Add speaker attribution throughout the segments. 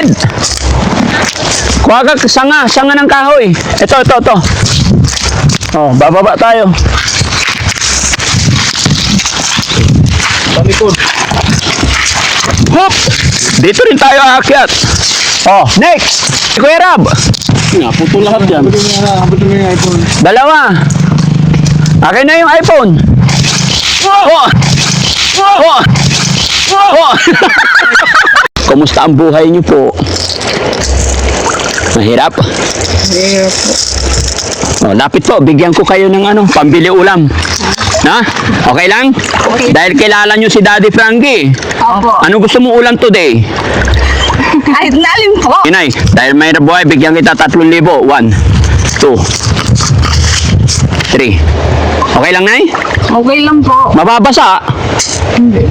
Speaker 1: lubid. Kuha ka sanga ng kahoy. Ito. Oh, bababa tayo.
Speaker 2: Talikod.
Speaker 1: Hop! Dito rin tayo aakyat. Oh, next. Kuya Rab.
Speaker 2: Puto lahat yan. Habutin mo yung iPhone.
Speaker 1: Dalawa. Akin na yung iPhone. Oh! Oh! Oh! Kumusta ang buhay niyo po? Mahirap?
Speaker 3: Mahirap po.
Speaker 1: Oh, lapit po, bigyan ko kayo ng pambili ulam. Na? Okay lang?
Speaker 3: Okay.
Speaker 1: Dahil kilala nyo si Daddy Frankie.
Speaker 3: Opo.
Speaker 1: Ano gusto mo ulam today?
Speaker 3: Kahit nalim po.
Speaker 1: Inay, dahil may buhay, bigyan kita 3,000. 1, 2, 3. Okay lang, Nay?
Speaker 3: Okay lang po.
Speaker 1: Mababasa?
Speaker 3: Hindi.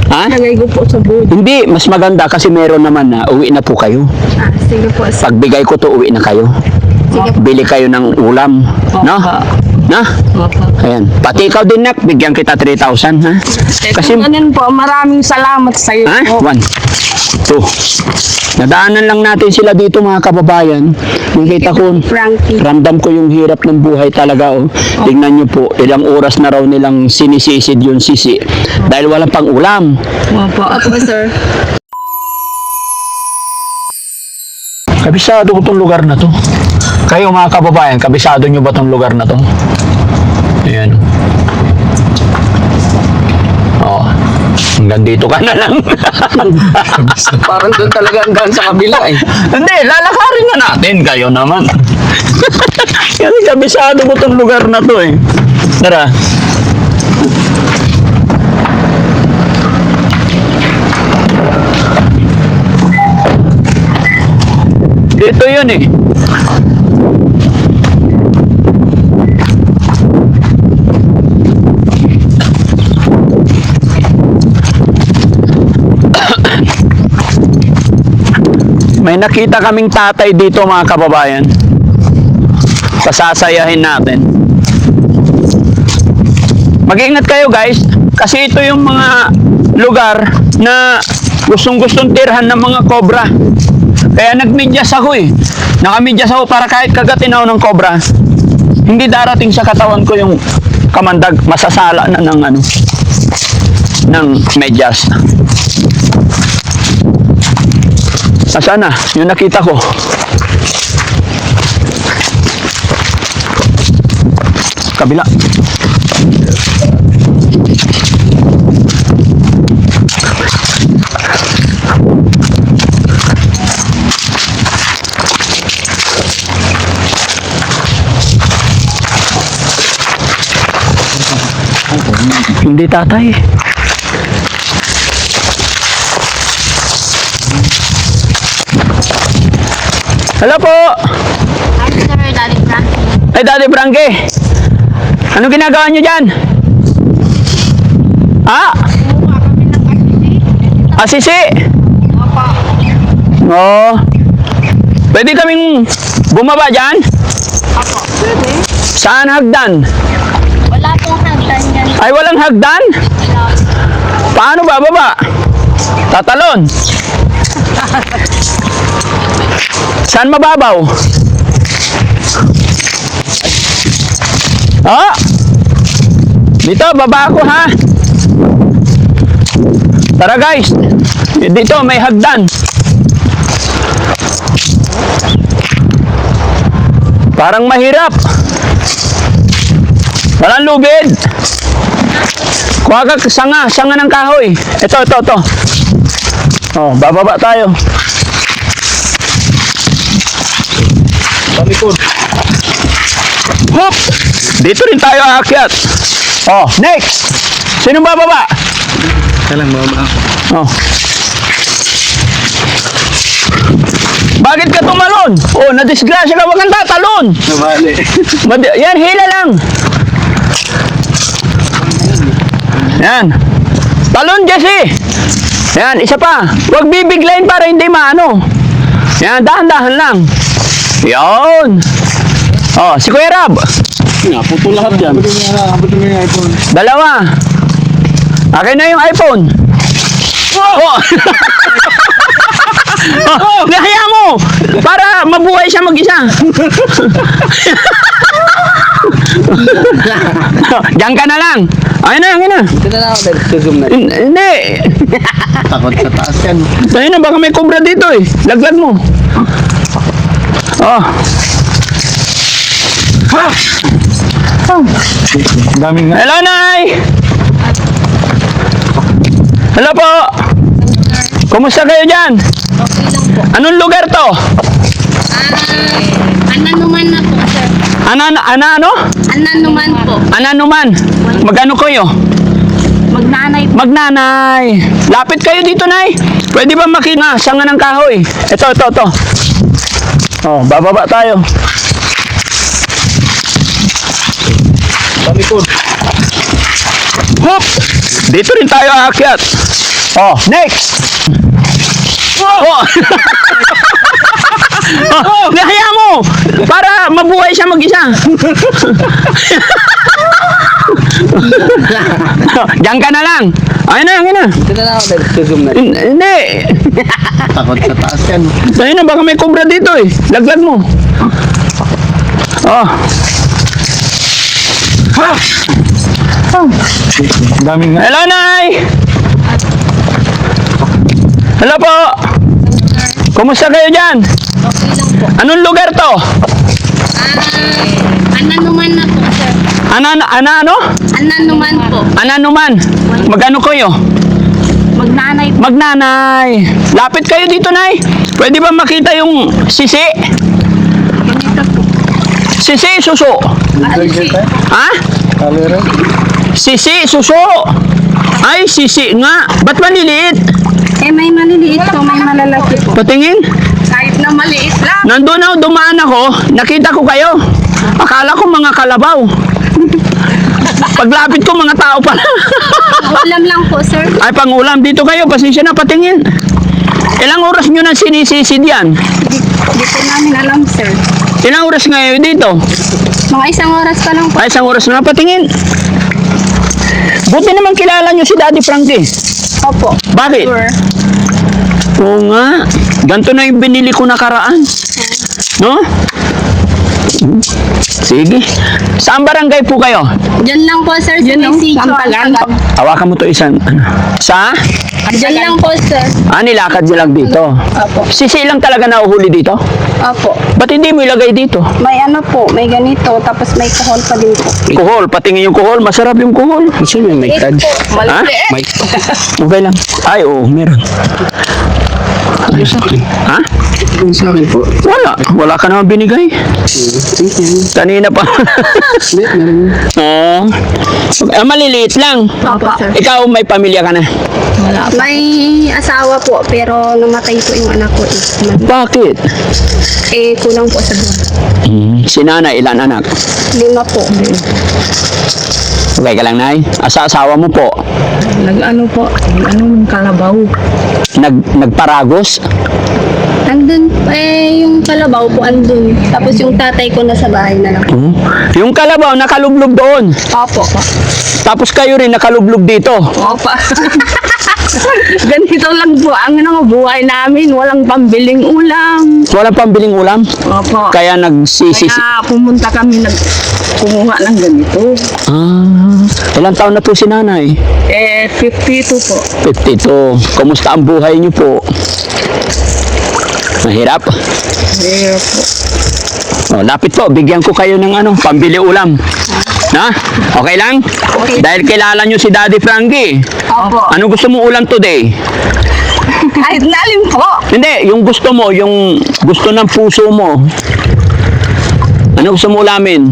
Speaker 1: Ha?
Speaker 3: Lagay ko po sa boot.
Speaker 1: Hindi, mas maganda kasi meron naman na uwi na po kayo.
Speaker 3: Sige po.
Speaker 1: Pagbigay ko to, uwi na kayo.
Speaker 3: Sige po.
Speaker 1: Bili kayo ng ulam. No? Na?
Speaker 3: Opo.
Speaker 1: Ayan. Pati ikaw din, Nak. Bigyan kita 3,000, ha? Kasi,
Speaker 3: Ganun po, maraming salamat sa iyo
Speaker 1: ha?
Speaker 3: po.
Speaker 1: 1, 2. Nadaanan lang natin sila dito, mga kababayan. Nakita ko,
Speaker 3: Frankie.
Speaker 1: ramdam ko yung hirap ng buhay talaga. Oh. Tingnan nyo po, ilang oras na raw nilang sinisisid yung sisi. Dahil walang pang ulam.
Speaker 3: Opo. Opo, sir.
Speaker 1: Kabisado ko tong lugar na to. Kayo mga kababayan, kabisado nyo ba tong lugar na to? Ayan. Oh. Hanggang dito ka na lang.
Speaker 2: Parang doon talaga hanggang sa kabila eh.
Speaker 1: Hindi, lalakarin na natin. Kayo naman. Kasi kabisado ko tong lugar na to eh. Tara. Dito yun eh. May nakita kaming tatay dito, mga kababayan. Pasasayahin natin. Mag-ingat kayo, guys, kasi ito yung mga lugar na gustong-gustong tirhan ng mga kobra. Kaya nagmedyas ako eh. Nakamedyas ako para kahit kagatin ako ng kobra, hindi darating sa katawan ko yung kamandag, masasala na ng medyas. Nasaan na? Yung nakita ko. Kabila. Hindi tatay. Hello po.
Speaker 4: Hi, sir. Daddy Frankie.
Speaker 1: Ay, Daddy Frankie. Ano ginagawa niyo dyan? Ha?
Speaker 4: Kumuha kami ng asili.
Speaker 1: Asisi?
Speaker 4: Opo.
Speaker 1: Oo. Pwede kaming bumaba dyan?
Speaker 4: Opo. Pwede.
Speaker 1: Saan hagdan?
Speaker 4: Wala pong hagdan yan.
Speaker 1: Ay, walang hagdan? Paano bababa? Tatalon? Saan mababaw? Ah! Dito, baba ako ha. Tara guys. Dito, may hagdan. Parang mahirap. Walang lubid. Kuha ka sanga ng kahoy. Ito. Oh, bababa tayo.
Speaker 2: Talikod.
Speaker 1: Hop! Dito rin tayo aakyat. Oh, next. Sino bababa?
Speaker 2: Kailang mama ako.
Speaker 1: Oh. Bakit ka tumalon? Oh, nadisgrasya ka, wag kang tatalon.
Speaker 2: Nabali.
Speaker 1: Yan, hila lang. Yan. Talon, Jesse. Yan, isa pa. Huwag bibiglayin para hindi maano. Yan, dahan-dahan lang. Yan. Oh, si Kuya Rab.
Speaker 2: Puto lahat yan. Habutin mo yung iPhone.
Speaker 1: Dalawa. Akin na yung iPhone. Oh. Oh, gaya mo! Para mabuhay siya mag-isa. Diyan ka na lang. Ayun na, ayun na.
Speaker 2: Ito na ako, zoom na.
Speaker 1: Hindi.
Speaker 2: Takot sa taas yan.
Speaker 1: Ayun na, baka may cobra dito eh. Laglag mo. Oh.
Speaker 2: Daming nga.
Speaker 1: Hello, Nay! Hello po! Kumusta kayo dyan?
Speaker 4: Okay lang po.
Speaker 1: Anong lugar to?
Speaker 4: Ananuman na po, sir.
Speaker 1: Ano?
Speaker 4: Ananuman po.
Speaker 1: Ananuman. Magano kayo?
Speaker 3: Magnanay po.
Speaker 1: Magnanay. Lapit kayo dito, Nay. Pwede ba makina? Sanga ng kahoy. Ito. Oh, bababa tayo.
Speaker 2: Talikod.
Speaker 1: Hop! Dito rin tayo aakyat. Oh, next! Oh! Oh, gaya mo! Para mabuhay siya mag-isa. Diyan ka na lang. Ayun na.
Speaker 2: Ito na ako, zoom na.
Speaker 1: Hindi.
Speaker 2: Takot sa taas yan.
Speaker 1: Ayun na, baka may cobra dito eh. Laglag mo. Oh.
Speaker 2: Daming nga.
Speaker 1: Hello, Nay! Hello po! Kumusta kayo dyan?
Speaker 4: Okay lang po.
Speaker 1: Anong lugar to?
Speaker 4: Ananuman na po, sir.
Speaker 1: Ano?
Speaker 4: Ananuman po.
Speaker 1: Ananuman. Magano kayo?
Speaker 3: Magnanay po.
Speaker 1: Magnanay. Lapit kayo dito, Nay. Pwede ba makita yung sisi?
Speaker 3: Ganito po.
Speaker 1: Sisi, suso. Ha?
Speaker 2: Kalera.
Speaker 1: Sisi, suso. Ay, sisi nga. Ba't maliliit?
Speaker 3: Eh, may maliliit po, may malalaki po.
Speaker 1: Patingin.
Speaker 3: Kahit na maliit lang.
Speaker 1: Nandun ako, dumaan ako. Nakita ko kayo. Akala ko mga kalabaw. Paglapit ko, mga tao pala.
Speaker 4: Ulam lang po, sir.
Speaker 1: Ay, pangulam. Dito kayo. Pasensya na, patingin. Ilang oras nyo na sinisisid yan?
Speaker 3: Hindi po namin alam, sir.
Speaker 1: Ilang oras ngayon dito?
Speaker 3: Mga isang oras pa lang po.
Speaker 1: Ay, isang oras na. Patingin. Buti naman kilala nyo si Daddy Frankie.
Speaker 3: Opo.
Speaker 1: Bakit?
Speaker 3: Sure.
Speaker 1: Oo nga. Ganito na yung binili ko nakaraan. No? Sige. Saan barangay po kayo?
Speaker 4: Diyan lang po, sir. Sa
Speaker 3: Yun
Speaker 4: may
Speaker 3: ang
Speaker 4: sitio.
Speaker 3: Sampagan.
Speaker 1: Hawakan mo to isang. Sa?
Speaker 4: Diyan lang po, sir.
Speaker 1: Nilakad nyo lang dito.
Speaker 3: Opo.
Speaker 1: Sisi lang talaga nauhuli dito?
Speaker 3: Opo.
Speaker 1: Ba't hindi mo ilagay dito?
Speaker 3: May ano po, may ganito, tapos may kuhol pa din po.
Speaker 1: Kuhol. Patingin yung kuhol. Masarap yung kuhol.
Speaker 2: Gusto mo yung may cards?
Speaker 1: Ha?
Speaker 2: May
Speaker 1: Okay lang. Ay, oo. Meron.
Speaker 2: sa akin.
Speaker 1: Ha?
Speaker 2: Yung sa akin po.
Speaker 1: Wala. Wala ka naman binigay.
Speaker 2: Thank you.
Speaker 1: Kanina pa.
Speaker 2: Hindi, meron.
Speaker 1: Oo. Maliliit lang.
Speaker 3: Opo, sir.
Speaker 1: Ikaw, may pamilya ka na.
Speaker 3: Wala pa. May asawa po, pero namatay po yung anak ko eh.
Speaker 1: Bakit?
Speaker 3: Eh, kulang po sa buwan.
Speaker 1: Si nanay, ilan anak?
Speaker 3: 5 po.
Speaker 1: Okay ka lang, Nay? Asawa mo po,
Speaker 3: Nag-ano po, yung kalabaw.
Speaker 1: nagparagos?
Speaker 3: Andun, yung kalabaw po andun. Tapos yung tatay ko nasa bahay na lang.
Speaker 1: Yung kalabaw, nakalublog doon.
Speaker 3: Opo.
Speaker 1: Tapos kayo rin nakalublog dito.
Speaker 3: Opo. Ganito lang po ang buhay namin. Walang pambiling ulam.
Speaker 1: Walang pambiling ulam.
Speaker 3: Opo.
Speaker 1: Kaya nagsisisi.
Speaker 3: Kaya pumunta kami kumuha ng ganito.
Speaker 1: Ilang taon na po si nanay?
Speaker 3: 52 po.
Speaker 1: 52. Kumusta ang buhay niyo po? Mahirap?
Speaker 3: Mahirap po.
Speaker 1: Lapit po, bigyan ko kayo ng pambili ulam. Na? Okay lang?
Speaker 3: Okay.
Speaker 1: Dahil kilala nyo si Daddy Frankie.
Speaker 3: Opo.
Speaker 1: Ano gusto mo ulam today?
Speaker 3: Kahit nalim po.
Speaker 1: Hindi, yung gusto mo, yung gusto ng puso mo. Ano gusto mo ulamin?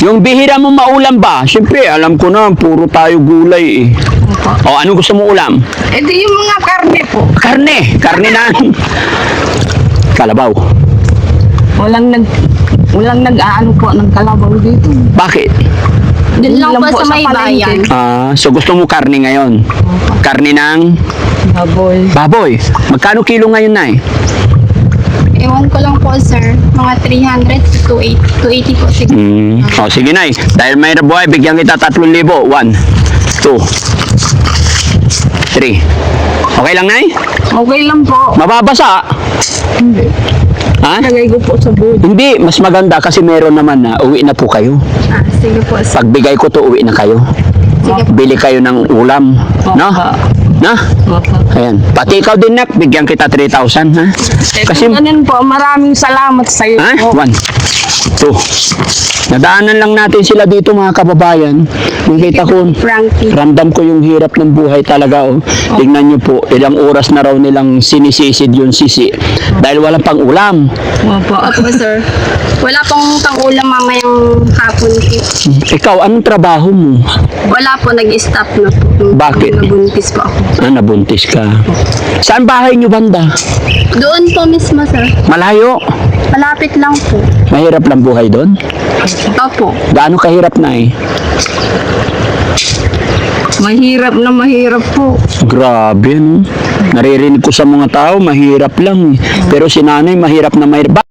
Speaker 1: Yung bihira mo maulam ba? Siyempre, alam ko na, puro tayo gulay eh. O, ano gusto mo ulam?
Speaker 3: Eh di yung mga karne po.
Speaker 1: Karne na. Kalabaw.
Speaker 3: Walang nag-aano po ng kalabaw dito.
Speaker 1: Bakit?
Speaker 4: Doon lang
Speaker 3: Lang
Speaker 4: po
Speaker 3: po
Speaker 4: sa may
Speaker 3: sa palengke.
Speaker 4: bayan.
Speaker 1: So gusto mo karne ngayon? Karne ng
Speaker 3: Baboy.
Speaker 1: baboy. Magkano kilo ngayon, Nay?
Speaker 4: Ewan ko lang po, sir. Mga 300 to 280 po. Sige.
Speaker 1: O, sige, Nay. Dahil may buhay, bigyan kita 3,000. 1, 2, 3. Okay lang, Nay?
Speaker 2: Okay lang po.
Speaker 1: Mababasa.
Speaker 2: Hindi.
Speaker 1: Ha?
Speaker 2: Lagay ko po sa boot.
Speaker 1: Hindi, mas maganda kasi meron naman na uwi na po kayo.
Speaker 3: Ah, sige po, sir.
Speaker 1: Pagbigay ko to, uwi na kayo.
Speaker 3: Sige po.
Speaker 1: Bili kayo ng ulam. No? Na?
Speaker 2: Opo.
Speaker 1: Ayan. Pati ikaw din, Nak. Bigyan kita 3,000, ha? Kasi,
Speaker 2: Ganun po, maraming salamat sa iyo
Speaker 1: ha?
Speaker 2: po.
Speaker 1: 1, 2. Nadaanan lang natin sila dito, mga kababayan. Nakita ko,
Speaker 3: Frankie.
Speaker 1: ramdam ko yung hirap ng buhay talaga. Oh. Tingnan nyo po, ilang oras na raw nilang sinisisid yung sisi. Dahil wala pang ulam.
Speaker 2: Opo.
Speaker 3: Opo, sir. Wala pong pang-ulam mamayang hapon po.
Speaker 1: Ikaw, anong trabaho mo?
Speaker 3: Wala po, nag-stop na po.
Speaker 1: Bakit?
Speaker 3: Nabuntis po ako.
Speaker 1: Nabuntis ka. Saan bahay nyo, banda?
Speaker 3: Doon po mismo, sir.
Speaker 1: Malayo.
Speaker 3: Malapit lang po.
Speaker 1: Mahirap lang buhay doon.
Speaker 3: Opo.
Speaker 1: Gaano kahirap na eh?
Speaker 2: Mahirap po.
Speaker 1: Grabe, no? Naririnig ko sa mga tao, mahirap lang eh. Pero si nanay, mahirap na mahirap.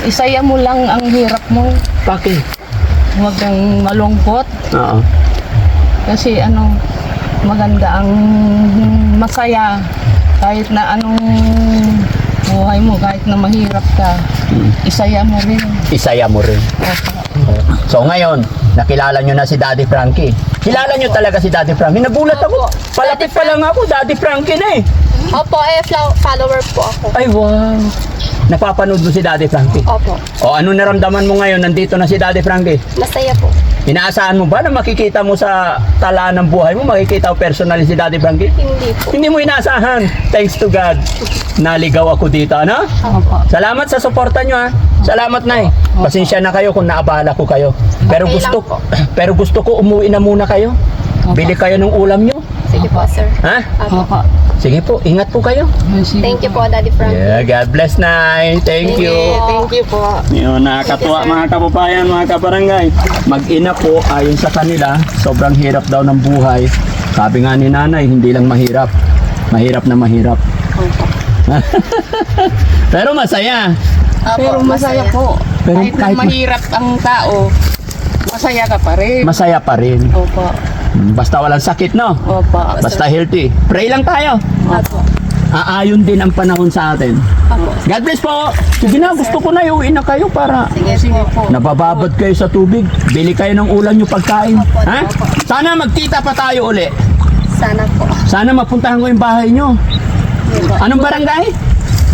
Speaker 2: Isaya mo lang ang hirap mo.
Speaker 1: Bakit?
Speaker 2: Huwag kang malungkot.
Speaker 1: Oo.
Speaker 2: Kasi maganda ang masaya. Kahit na anong buhay mo, kahit na mahirap ka, isaya mo rin.
Speaker 1: Isaya mo rin. So ngayon, nakilala nyo na si Daddy Frankie. Kilala nyo talaga si Daddy Frankie? Nagulat ako. Palapit pa lang ako, Daddy Frankie na eh.
Speaker 3: Opo, follower po ako.
Speaker 1: Ay, wow. Napapanood mo si Daddy Frankie?
Speaker 3: Opo.
Speaker 1: O ano naramdaman mo ngayon? Nandito na si Daddy Frankie.
Speaker 3: Masaya po.
Speaker 1: Inaasahan mo ba na makikita mo sa talaan ng buhay mo, makikita mo personally si Daddy Frankie?
Speaker 3: Hindi po.
Speaker 1: Hindi mo inaasahan. Thanks to God. Naligaw ako dito, ano?
Speaker 2: Opo.
Speaker 1: Salamat sa suporta nyo, ha? Salamat, Nay. Pasensya na kayo kung naabala ko kayo. Pero
Speaker 3: Okay
Speaker 1: gusto
Speaker 3: lang po.
Speaker 1: pero gusto ko umuwi na muna kayo. Bili kayo ng ulam nyo.
Speaker 3: Sige po, sir.
Speaker 1: Ha?
Speaker 2: Opo.
Speaker 1: Sige po, ingat po kayo.
Speaker 3: Thank you po, Daddy Frank.
Speaker 1: Yeah, God bless, Nay. Thank you.
Speaker 2: Thank you po.
Speaker 1: Yun, nakakatuwa mga kababayan, mga kabarangay. Mag-ina po, ayon sa kanila, sobrang hirap daw ng buhay. Sabi nga ni nanay, hindi lang mahirap. Mahirap na mahirap. Pero masaya.
Speaker 2: Pero masaya po.
Speaker 1: Pero
Speaker 2: kahit na
Speaker 1: kahit
Speaker 2: mahirap ang tao, masaya ka pa rin.
Speaker 1: Masaya pa rin.
Speaker 2: Opo.
Speaker 1: Basta walang sakit, no?
Speaker 2: Opo.
Speaker 1: Basta healthy. Pray lang tayo.
Speaker 3: Opo.
Speaker 1: Aayon din ang panahon sa atin.
Speaker 3: Opo.
Speaker 1: God bless po. Sige na, gusto ko na iuwi na kayo para
Speaker 2: Sige po.
Speaker 1: nabababad kayo sa tubig. Bili kayo ng ulam nyo pagkain. Ha? Sana magkita pa tayo uli.
Speaker 3: Sana po.
Speaker 1: Sana mapuntahan ko yung bahay nyo. Anong barangay?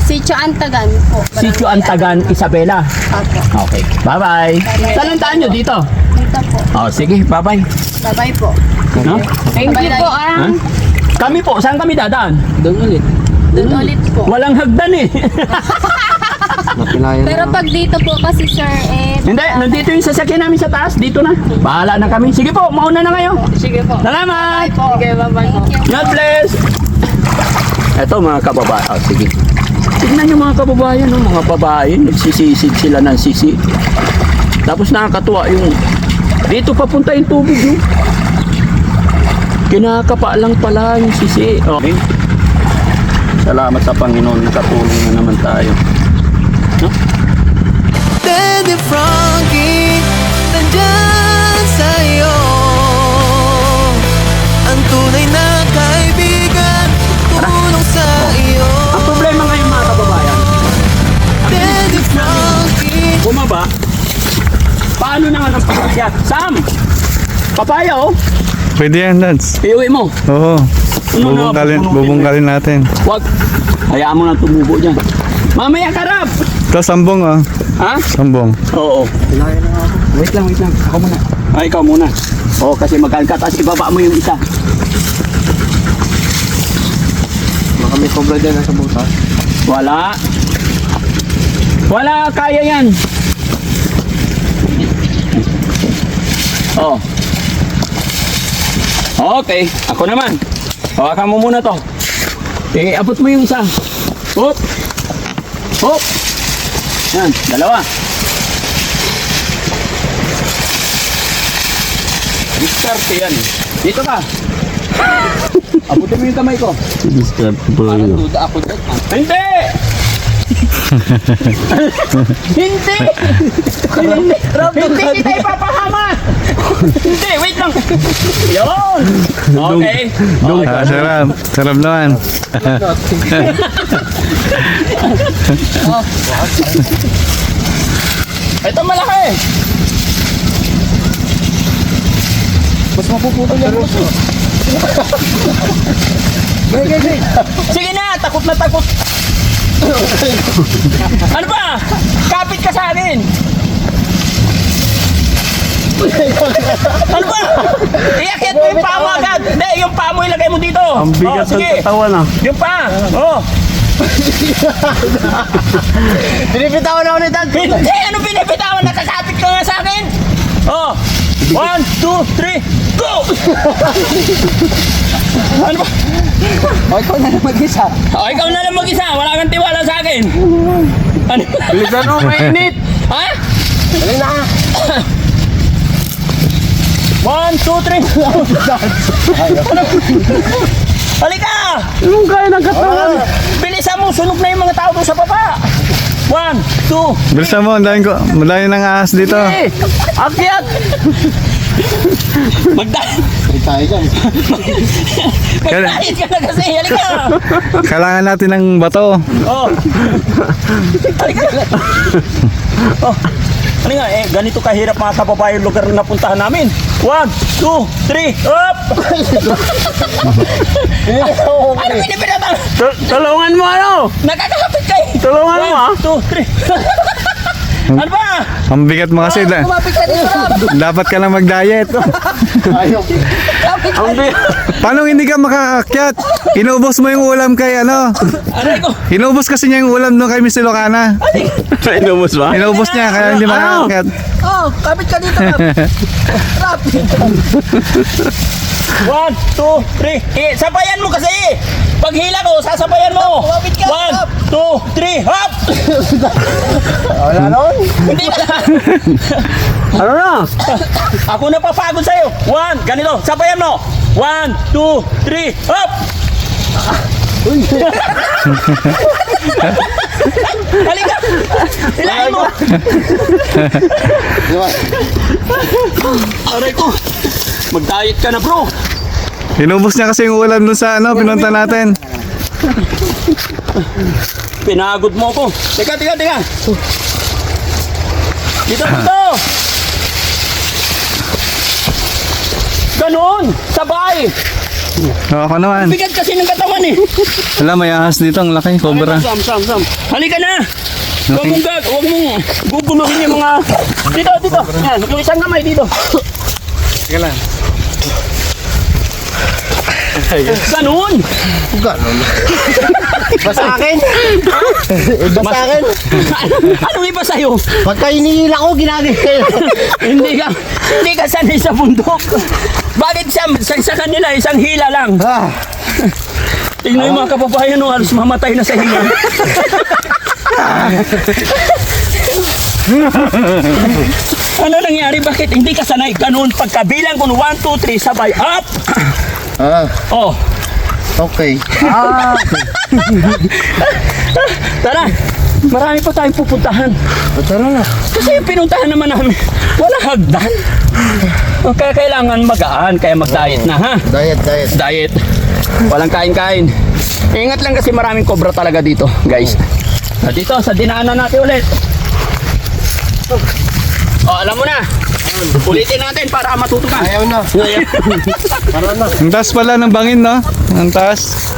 Speaker 3: Sitio Antagan po.
Speaker 1: Sitio Antagan, Isabela.
Speaker 3: Opo.
Speaker 1: Okay. Bye-bye. Saan ang taan nyo dito?
Speaker 3: Dito po.
Speaker 1: Oh, sige. Bye-bye.
Speaker 3: Bye-bye po.
Speaker 1: No?
Speaker 2: Thank you po
Speaker 1: Ha? Kami po, saan kami dadaan?
Speaker 3: Doon ulit po.
Speaker 1: Walang hagdan eh.
Speaker 3: Pero pag dito po kasi, sir,
Speaker 1: Hindi, nandito yung sasakyan namin sa taas. Dito na. Bahala na kami. Sige po, mauna na kayo.
Speaker 2: Sige po.
Speaker 1: Salamat!
Speaker 2: Sige, bye-bye po.
Speaker 1: God bless! Ito mga kababayan. Oh, sige. Tignan nyo mga kababayan, no? Mga babae, nagsisisid sila ng sisi. Tapos nakakatuwa yung dito papunta yung tubig, no? Kinakapa lang pala yung sisi. Okay. Salamat sa Panginoon, nakatulong na naman tayo. No?
Speaker 5: Daddy Frankie, nandyan sa'yo. Ang tunay na kaibigan, tulong sa iyo.
Speaker 1: Ang problema ngayon mga kababayan,
Speaker 5: Daddy Frankie,
Speaker 1: bumaba. Paano na nga ng pagkakya? Sam! Papaya, oh!
Speaker 6: Pwede yan, Lance.
Speaker 1: Iuwi mo.
Speaker 6: Oo.
Speaker 1: Ano na,
Speaker 6: Bubungkalin natin.
Speaker 1: Wag. Hayaan mo na tumubo dyan. Mamaya karap!
Speaker 6: Ito, sambong ah.
Speaker 1: Ha?
Speaker 6: Sambong.
Speaker 1: Oo. Wait lang. Ako muna. Ay, ikaw muna. Oo, kasi magkalkat. Tapos ibaba mo yung isa.
Speaker 2: Baka may cobra dyan sa butas.
Speaker 1: Wala. Wala, kaya yan. Oh. Okay, ako naman. Hawakan mo muna to. Abot mo yung isa. Hop. Hop. Yan, dalawa. Diskarte yan. Dito ka. Abutin mo yung kamay ko.
Speaker 6: Discard
Speaker 2: Parang duda ako dyan.
Speaker 1: Hindi! Hindi! Hindi kita ipapahama! Hindi, wait lang! Yun! Okay.
Speaker 6: Sarap. Sarap naman.
Speaker 1: Ito malaki! Mas mapuputol yan. Sige na, takot na takot. Ano ba? Kapit ka sa akin. Ano ba? Iakit mo yung paa mo agad. Hindi, yung paa mo ilagay mo dito. Ang bigat ng katawan ah. Yung paa. Oh. Pinipitawan ako ni Dad. Hindi, ano pinipitawan? Nakakapit ka nga sa akin. Oh. 1, 2, 3, go! Ano ba?
Speaker 2: O, ikaw na lang mag-isa.
Speaker 1: Oh, ikaw na lang mag-isa. Wala kang tiwala sa akin. Ano?
Speaker 2: Bilisan mo, mainit.
Speaker 1: Ha?
Speaker 2: Dali na.
Speaker 1: 1, 2, 3. Halika!
Speaker 2: Anong kaya ng katawan?
Speaker 1: Bilisan mo, sunog na yung mga tao doon sa baba. 1, 2.
Speaker 6: Bilisan mo, ang dami ng ahas dito.
Speaker 2: Akyat!
Speaker 1: Magdahit ka na kasi. Halika!
Speaker 6: Kailangan natin ng bato.
Speaker 1: Oh. Halika! Oh. Ano nga, ganito kahirap mga kababayan yung lugar na napuntahan namin. 1, 2, 3, up! Ano pinipinatang?
Speaker 2: Tulungan mo ano?
Speaker 1: Nakakapit kayo!
Speaker 2: Tulungan mo ah.
Speaker 1: 1, 2, 3. Ano ba?
Speaker 6: Ang bigat mo kasi.
Speaker 1: Kumapit ka dito, Rob!
Speaker 6: Dapat ka lang mag-diet.
Speaker 2: Ang
Speaker 6: Paano hindi ka makakakyat? Inubos mo yung ulam kay ano?
Speaker 1: Aray ko!
Speaker 6: Inubos kasi niya yung ulam doon kay Miss Ilocana.
Speaker 2: Inubos ba?
Speaker 6: Inubos niya kaya hindi makakakyat.
Speaker 1: Oh, kapit ka dito, Rob! Rob! 1, 2, 3. Sabayan mo kasi! Pag hila ko, sasabayan mo! 1, 2, 3, hop!
Speaker 2: Wala nun?
Speaker 1: Hindi ba?
Speaker 2: Ano na?
Speaker 1: Ako na papagod sa'yo. 1, ganito, sabayan mo. 1, 2, 3, hop! Halika! Hilahin mo! Aray ko! Mag-diet ka na, bro!
Speaker 6: Inubos niya kasi yung ulam doon sa ano, pinunta natin.
Speaker 1: Pinagod mo ko. Teka. Dito. Ganon! Sabay!
Speaker 6: Ako naman.
Speaker 1: Bigat kasi ng katawan eh.
Speaker 6: Wala, may ahas dito. Ang laki, cobra.
Speaker 1: Sam. Halika na! Huwag mong guguluhin yung mga... Dito. Yan, yung isang kamay dito.
Speaker 6: Sige lang.
Speaker 1: Ganon!
Speaker 2: Basta akin? Basta akin?
Speaker 1: Anong iba sa'yo?
Speaker 2: Pagka hinihila ko, ginagay.
Speaker 1: Hindi ka sanay sa bundok. Bakit sa kanila isang hila lang? Tingnan yung mga kababayan no, halos mamatay na sa hila. Ano nangyari? Bakit hindi ka sanay? Ganun, pagkabilang ko 1, 2, 3, sabay, up! Oh.
Speaker 2: Okay.
Speaker 1: Tara, marami pa tayong pupuntahan.
Speaker 2: Tara na.
Speaker 1: Kasi yung pinuntahan naman namin, wala hagdan. Kaya kailangan magaan, kaya mag-diet na ha. Diet. Walang kain-kain. Ingat lang kasi maraming cobra talaga dito, guys. Dito, sa dinaanan natin ulit. Oh, alam mo na. Ulitin natin para matuto ka.
Speaker 2: Ayaw na. Para na.
Speaker 6: Ang taas pala ng bangin, no? Ang taas.